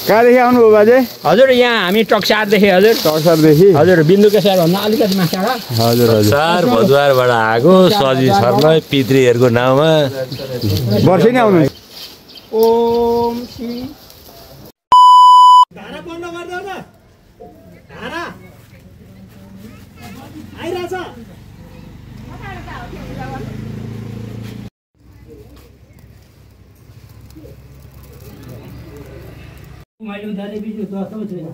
कहाँदेखि आउनुभयो बाजे? हजुर यहाँ हामी टक्सारदेखि हजुर। टक्सारदेखि हजुर बिन्दुकेश्वर भन्दा अलिकति माथि होला। हजुर हजुर। चार भदुवारबाट आएको सजी शर्मा पितृहरूको नाउँमा वर्षै नै आउनुहुन्छ? ओम श्री धारा बन्द गर्दा न धारा आइराछ। मैले उधारे बिजु दस्तो छैन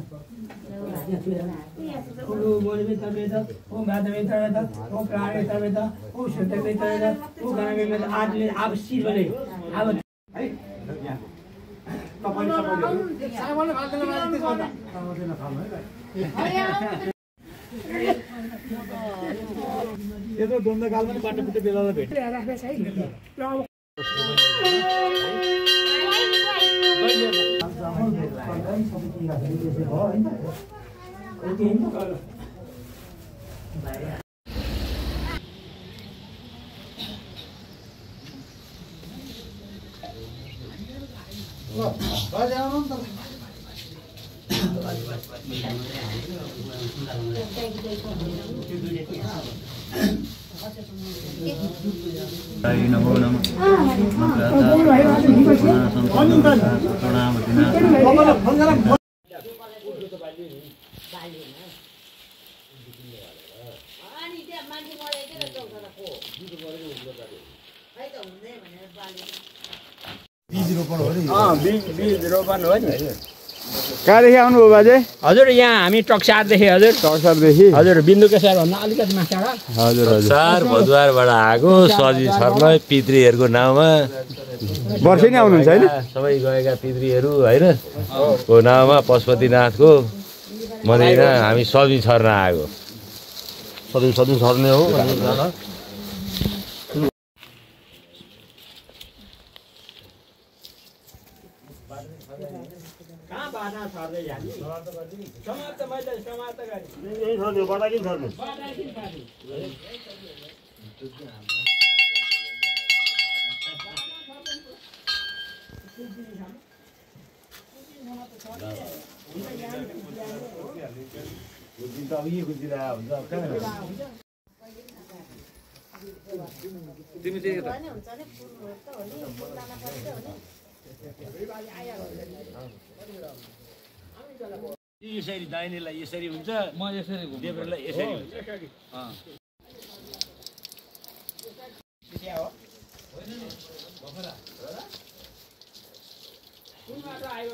ठुलो बोलबे तबेदा ओ गादबे तबेदा ओ प्राणे तबेदा ओ सतबे तबेदा ओ गाने में आदले अब सिर बने अब है तपाईले सामानले फाल्दैन माथि त्यसभन्दा यो त द्वन्द्वकालमा नि बाटो पुटे बेलामा भेट्यो राख्दै छ है। नमो नमः बीज रोपन हो नि। कहाँदेखि आउनुभयो बाजे? हजुर यहाँ हामी टक्सारदेखि हजुर। टक्सारदेखि हजुर बिन्दुकेश्वर भन्दा अलिकति माथि होला। हजुर हजुर। चार भदुवारबाट आएको सजी शर्मा पितृहरूको नाउँमा वर्षै नै आउनुहुन्छ होइन? सबै गएका पितृहरू होइन को नाउँमा पशुपतिनाथको मन्दिरमा हामी सजी छर्न आएको। सधैँ सर्ने हो। कहाँ बाधा छर्दै जाने समाप्त मैले समाप्त गरे यही छर्ने बडाकिन छर्ने तिमी चाहिँ यसरी दाहिनेलाई यसरी हुन्छ म यसरी देब्रेलाई यसरी हुन्छ। आयो